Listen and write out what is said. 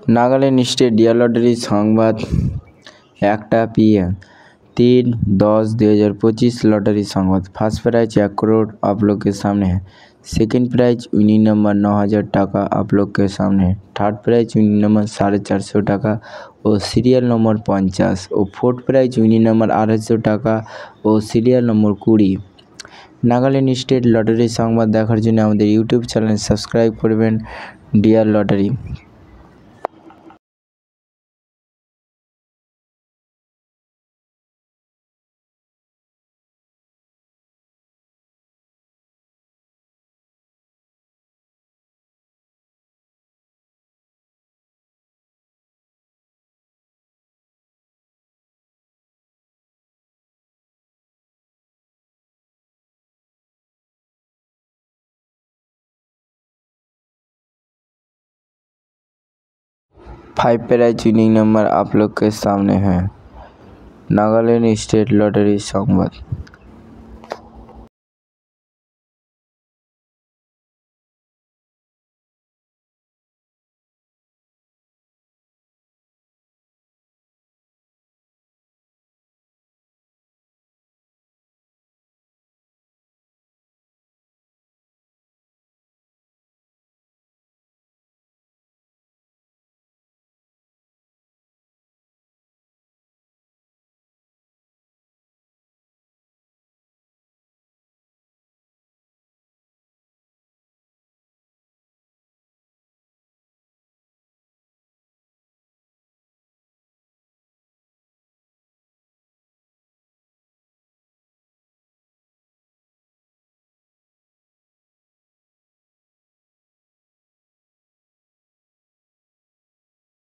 Nagaland state dear lottery Sambad 1टा PM 3/10/2025 lottery Sambad. First prize 1 crore आप लोग के सामने है। सेकंड प्राइज विनिंग नंबर 9000 टाका आप लोग के सामने है। थर्ड प्राइज विनिंग नंबर 450 टाका और सीरियल नंबर 50 और फोर्थ प्राइज विनिंग नंबर 800 टाका और serial number 20। Nagaland state lottery Sambad देखार जन्य आमादेर यूट्यूब चैनल सबस्क्राइब करबेन dear lottery. Five prize winning number आप लोग के सामने है। Nagaland state lottery Sambad.